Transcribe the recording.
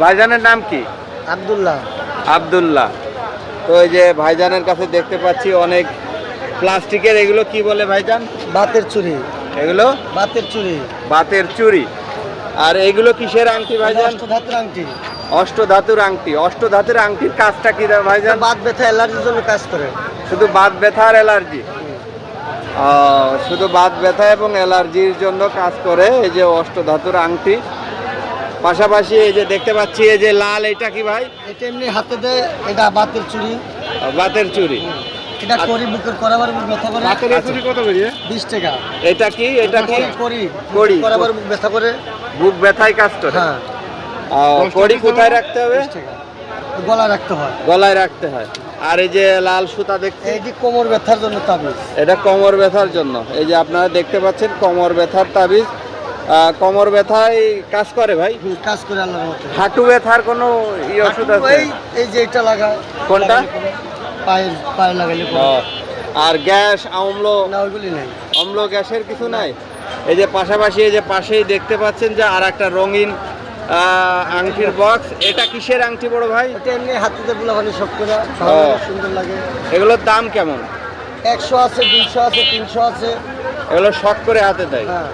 ভাইজানের নাম কি? আব্দুল্লাহ। আব্দুল্লাহ। তো এই যে ভাইজানের কাছে দেখতে পাচ্ছি অনেক প্লাস্টিকের, এগুলো কি বলে ভাইজান? বাতের চুরি। এগুলো বাতের চুরি। বাতের চুরি। আর এগুলো কিসের আংটি ভাইজান? অষ্টধাতুর আংটি। অষ্টধাতুর আংটি। অষ্টধাতুর আংটির কাজটা কি ভাইজান? বাত ব্যথা অ্যালার্জির জন্য কাজ করে। শুধু বাত ব্যথা আর অ্যালার্জি? শুধু বাত ব্যথা এবং অ্যালার্জির জন্য কাজ করে এই যে অষ্টধাতুর আংটি। পাশাপাশি এই যে দেখতে পাচ্ছি এই যে লাল, এটা কি ভাই? এটা এমনি হাতে দেয়, এটা বাতের চুরি। বাতের চুরি। এটা করি বুকের করাবার বুক ব্যথা করে। বাতের চুরি কত করে? 20 টাকা। এটা কি? এটা কি করি করি করাবার বুক ব্যথা করে। বুক ব্যথায় কাজ করে। হ্যাঁ। কড়ি কোথায় রাখতে হবে? 20 টাকা। গলায় রাখতে হয়। গলায় রাখতে হয়। আর এই যে লাল সুতা দেখছি, এইটি কোমর ব্যথার জন্য তাবিজ। এটা কোমর ব্যথার জন্য। এই যে আপনারা দেখতে পাচ্ছেন কোমর ব্যথার তাবিজ। কোমর ব্যথায় কাজ করে ভাই? কাজ করে আল্লাহর মতে। হাঁটু ব্যথার কোনো ওষুধ আছে? এই যে এটা লাগায়। কোনটা? পায়ে লাগাইলে আর গ্যাস, অম্ল? না, ওইগুলি নাই। অম্ল গ্যাসের কিছু নাই। এই যে পাশাপাশি এই যে পাশেই দেখতে পাচ্ছেন যে আর একটা রঙিন আংটির বক্স। এটা কিসের আংটি বড় ভাই? এটা এমনি হাতিতে বুলাবানি সব করে সুন্দর লাগে। এগুলোর দাম কেমন? 100 আছে, 200 আছে, 300 আছে। এগুলো শখ করে হাতে দেয়। হ্যাঁ।